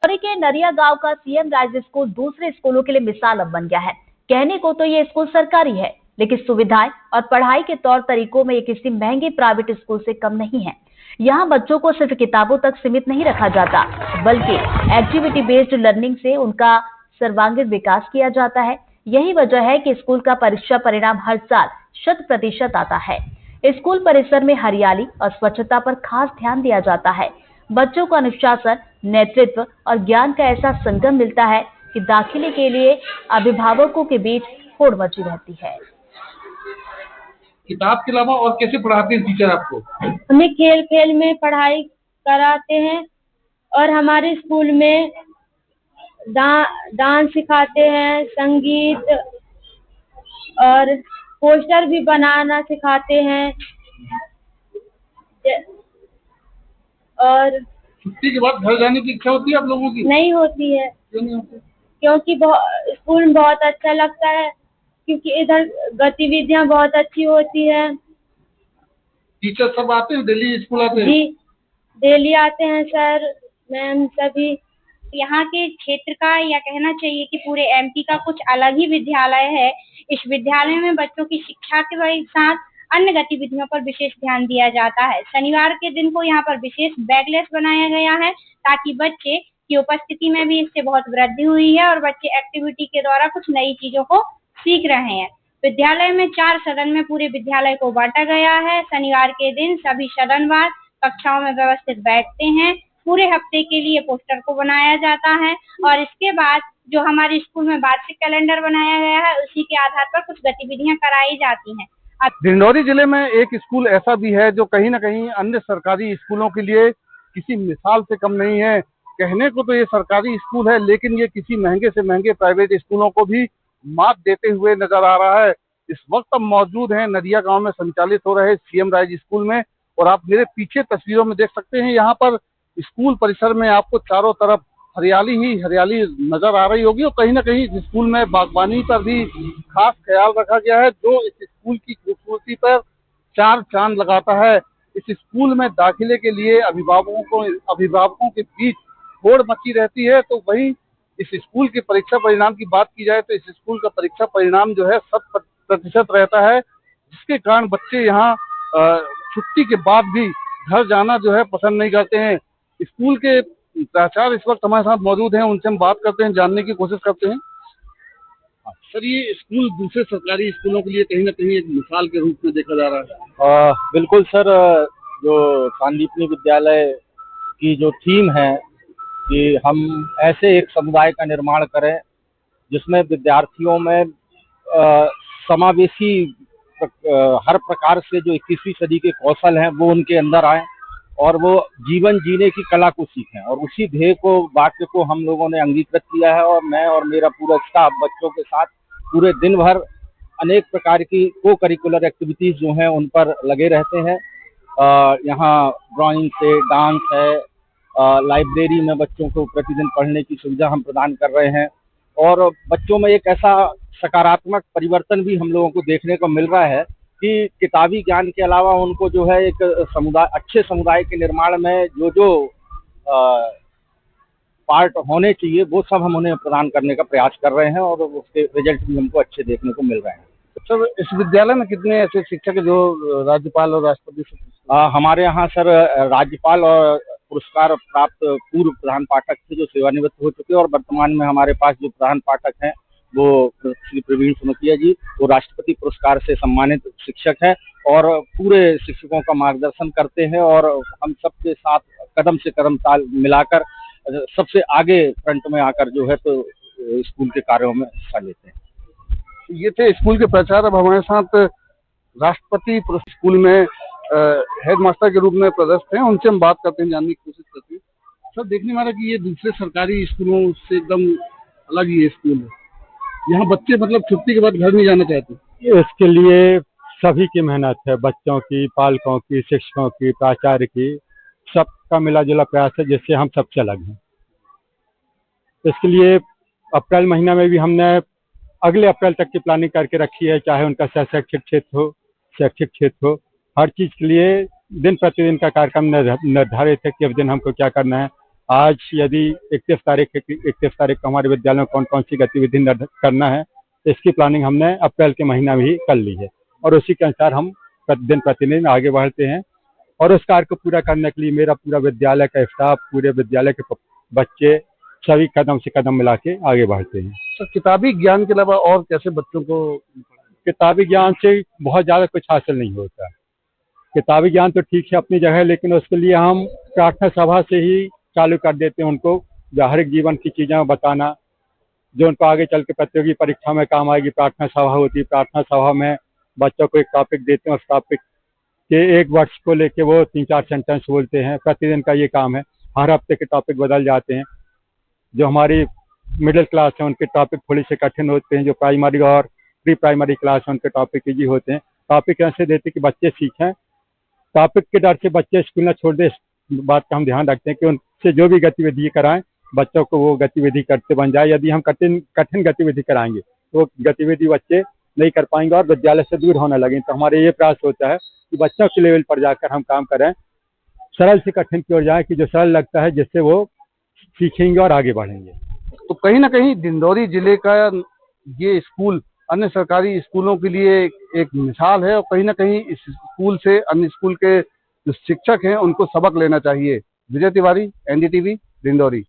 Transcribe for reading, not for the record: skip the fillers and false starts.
डिंडौरी के नरिया गांव का सीएम राइज स्कूल दूसरे स्कूलों के लिए मिसाल अब बन गया है। कहने को तो ये स्कूल सरकारी है, लेकिन सुविधाएं और पढ़ाई के तौर तरीकों में ये किसी महंगे प्राइवेट स्कूल से कम नहीं है। यहाँ बच्चों को सिर्फ किताबों तक सीमित नहीं रखा जाता, बल्कि एक्टिविटी बेस्ड लर्निंग से उनका सर्वांगीण विकास किया जाता है। यही वजह है कि स्कूल का परीक्षा परिणाम हर साल 100% आता है। स्कूल परिसर में हरियाली और स्वच्छता पर खास ध्यान दिया जाता है। बच्चों को अनुशासन, नेतृत्व और ज्ञान का ऐसा संगम मिलता है कि दाखिले के लिए अभिभावकों के बीच होड़ मची रहती है। किताब के अलावा और कैसे पढ़ाते हैं टीचर आपको? हमें खेल खेल में पढ़ाई कराते हैं और हमारे स्कूल में डांस सिखाते हैं, संगीत और पोस्टर भी बनाना सिखाते हैं। और छुट्टी के बाद घर जाने की इच्छा होती है आप लोगों की? नहीं होती है। क्यों नहीं होती? क्योंकि स्कूल में बहुत अच्छा लगता है, क्योंकि इधर गतिविधियां बहुत अच्छी होती है। टीचर सब आते हैं, डेली स्कूल आते हैं? जी, डेली आते हैं सर, मैम सभी। यहाँ के क्षेत्र का या कहना चाहिए कि पूरे एमपी का कुछ अलग ही विद्यालय है। इस विद्यालय में बच्चों की शिक्षा के साथ अन्य गतिविधियों पर विशेष ध्यान दिया जाता है। शनिवार के दिन को यहाँ पर विशेष बैगलेस बनाया गया है, ताकि बच्चे की उपस्थिति में भी इससे बहुत वृद्धि हुई है और बच्चे एक्टिविटी के द्वारा कुछ नई चीजों को सीख रहे हैं। विद्यालय में 4 सदन में पूरे विद्यालय को बांटा गया है। शनिवार के दिन सभी सदनवार कक्षाओं में व्यवस्थित बैठते हैं। पूरे हफ्ते के लिए पोस्टर को बनाया जाता है और इसके बाद जो हमारे स्कूल में वार्षिक कैलेंडर बनाया गया है, उसी के आधार पर कुछ गतिविधियां कराई जाती हैं। डिंडौरी जिले में एक स्कूल ऐसा भी है जो कहीं न कहीं अन्य सरकारी स्कूलों के लिए किसी मिसाल से कम नहीं है। कहने को तो ये सरकारी स्कूल है, लेकिन ये किसी महंगे से महंगे प्राइवेट स्कूलों को भी मात देते हुए नजर आ रहा है। इस वक्त हम मौजूद हैं नदिया गांव में संचालित हो रहे सीएम राइज स्कूल में, और आप मेरे पीछे तस्वीरों में देख सकते हैं, यहाँ पर स्कूल परिसर में आपको चारों तरफ हरियाली ही हरियाली नजर आ रही होगी। और कहीं ना कहीं इस स्कूल में बागवानी पर भी खास ख्याल रखा गया है, जो इस स्कूल की खूबसूरती पर 4 चांद लगाता है। इस स्कूल में दाखिले के लिए अभिभावकों के बीच होड़ मची रहती है। तो वहीं इस स्कूल के परीक्षा परिणाम की बात की जाए तो इस स्कूल का परीक्षा परिणाम जो है 100% रहता है, जिसके कारण बच्चे यहाँ छुट्टी के बाद भी घर जाना जो है पसंद नहीं करते हैं। स्कूल के प्राचार्य इस वक्त हमारे साथ मौजूद हैं, उनसे हम बात करते हैं, जानने की कोशिश करते हैं। सर, ये स्कूल दूसरे सरकारी स्कूलों के लिए कहीं ना कहीं एक मिसाल के रूप में देखा जा रहा है। बिल्कुल सर, जो सांदीपनि विद्यालय की जो थीम है कि हम ऐसे एक समुदाय का निर्माण करें जिसमें विद्यार्थियों में समावेशी हर प्रकार से जो 21वीं सदी के कौशल हैं वो उनके अंदर आए और वो जीवन जीने की कला को सीखें, और उसी ध्येय को वाक्य को हम लोगों ने अंगीकृत किया है। और मैं और मेरा पूरा स्टाफ बच्चों के साथ पूरे दिन भर अनेक प्रकार की को करिकुलर एक्टिविटीज जो हैं उन पर लगे रहते हैं। यहाँ ड्राइंग से डांस है, लाइब्रेरी में बच्चों को प्रतिदिन पढ़ने की सुविधा हम प्रदान कर रहे हैं, और बच्चों में एक ऐसा सकारात्मक परिवर्तन भी हम लोगों को देखने को मिल रहा है कि किताबी ज्ञान के अलावा उनको जो है एक अच्छे समुदाय के निर्माण में जो पार्ट होने चाहिए वो सब हम उन्हें प्रदान करने का प्रयास कर रहे हैं, और उसके रिजल्ट भी हमको अच्छे देखने को मिल रहे हैं। सर, इस विद्यालय में कितने ऐसे शिक्षक हैं जो राज्यपाल और राष्ट्रपति से? हमारे यहाँ सर राज्यपाल और पुरस्कार प्राप्त पूर्व प्रधान पाठक थे जो सेवानिवृत्त हो चुके हैं, और वर्तमान में हमारे पास जो प्रधान पाठक हैं वो श्री प्रवीण सुनकिया जी, वो राष्ट्रपति पुरस्कार से सम्मानित शिक्षक है और पूरे शिक्षकों का मार्गदर्शन करते हैं, और हम सबके साथ कदम से कदम ताल मिलाकर सबसे आगे फ्रंट में आकर जो है तो स्कूल के कार्यों में हिस्सा लेते हैं। ये थे स्कूल के प्राचार्य। अब हमारे साथ राष्ट्रपति स्कूल में हेडमास्टर के रूप में पदस्थ हैं, उनसे हम बात करते हैं, जानने की कोशिश करते हैं। सर, देखने में आ रहा कि ये दूसरे सरकारी स्कूलों से एकदम अलग ही स्कूल है। यहाँ बच्चे मतलब छुट्टी के बाद घर नहीं जाना चाहते। इसके लिए सभी की मेहनत है, बच्चों की, पालकों की, शिक्षकों की, प्राचार्य की, सबका मिला जुला प्रयास है, जिससे हम सबसे अलग हैं। इसके लिए अप्रैल महीना में भी हमने अगले अप्रैल तक की प्लानिंग करके रखी है, चाहे उनका शैक्षिक क्षेत्र हो, हर चीज़ के लिए दिन प्रतिदिन का कार्यक्रम निर्धारित है कि अब दिन हमको क्या करना है। आज यदि 31 तारीख को हमारे विद्यालय में कौन कौन सी गतिविधि करना है, तो इसकी प्लानिंग हमने अप्रैल के महीना में ही कर ली है और उसी के अनुसार हम प्रतिदिन आगे बढ़ते हैं। और उस कार्य को पूरा करने के लिए मेरा पूरा विद्यालय का स्टाफ, पूरे विद्यालय के बच्चे सभी कदम से कदम मिला के आगे बढ़ते हैं। तो किताबी ज्ञान के अलावा और कैसे बच्चों को? किताबी ज्ञान से बहुत ज़्यादा कुछ हासिल नहीं होता। किताबी ज्ञान तो ठीक है अपनी जगह, लेकिन उसके लिए हम प्रार्थना सभा से ही चालू कर देते हैं उनको व्यावहारिक जीवन की चीज़ें बताना, जो उनको आगे चल के प्रतियोगी परीक्षा में काम आएगी। प्रार्थना सभा होती है, प्रार्थना सभा में बच्चों को एक टॉपिक देते हैं, उस टॉपिक के एक वर्ष को लेके वो 3-4 सेंटेंस बोलते हैं। प्रतिदिन का ये काम है। हर हफ्ते के टॉपिक बदल जाते हैं। जो हमारी मिडिल क्लास है उनके टॉपिक थोड़ी से कठिन होते हैं, जो प्राइमरी और प्री प्राइमरी क्लास है उनके टॉपिक ईजी होते हैं। टॉपिक ऐसे देते कि बच्चे सीखें, टॉपिक के डर से बच्चे स्कूल न छोड़ दे, इस बात का हम ध्यान रखते हैं कि उनसे जो भी गतिविधि कराएं बच्चों को वो गतिविधि करते बन जाए। यदि हम कठिन गतिविधि कराएंगे तो वो गतिविधि बच्चे नहीं कर पाएंगे और विद्यालय से दूर होने लगेंगे। तो हमारे ये प्रयास होता है कि बच्चों के लेवल पर जाकर हम काम करें, सरल से कठिन की ओर जाए कि जो सरल लगता है जिससे वो सीखेंगे और आगे बढ़ेंगे। तो कहीं ना कहीं डिंडौरी जिले का ये स्कूल अन्य सरकारी स्कूलों के लिए एक मिसाल है और कहीं ना कहीं इस स्कूल से अन्य स्कूल के जो शिक्षक हैं उनको सबक लेना चाहिए। विजय तिवारी, NDTV, डिंडौरी।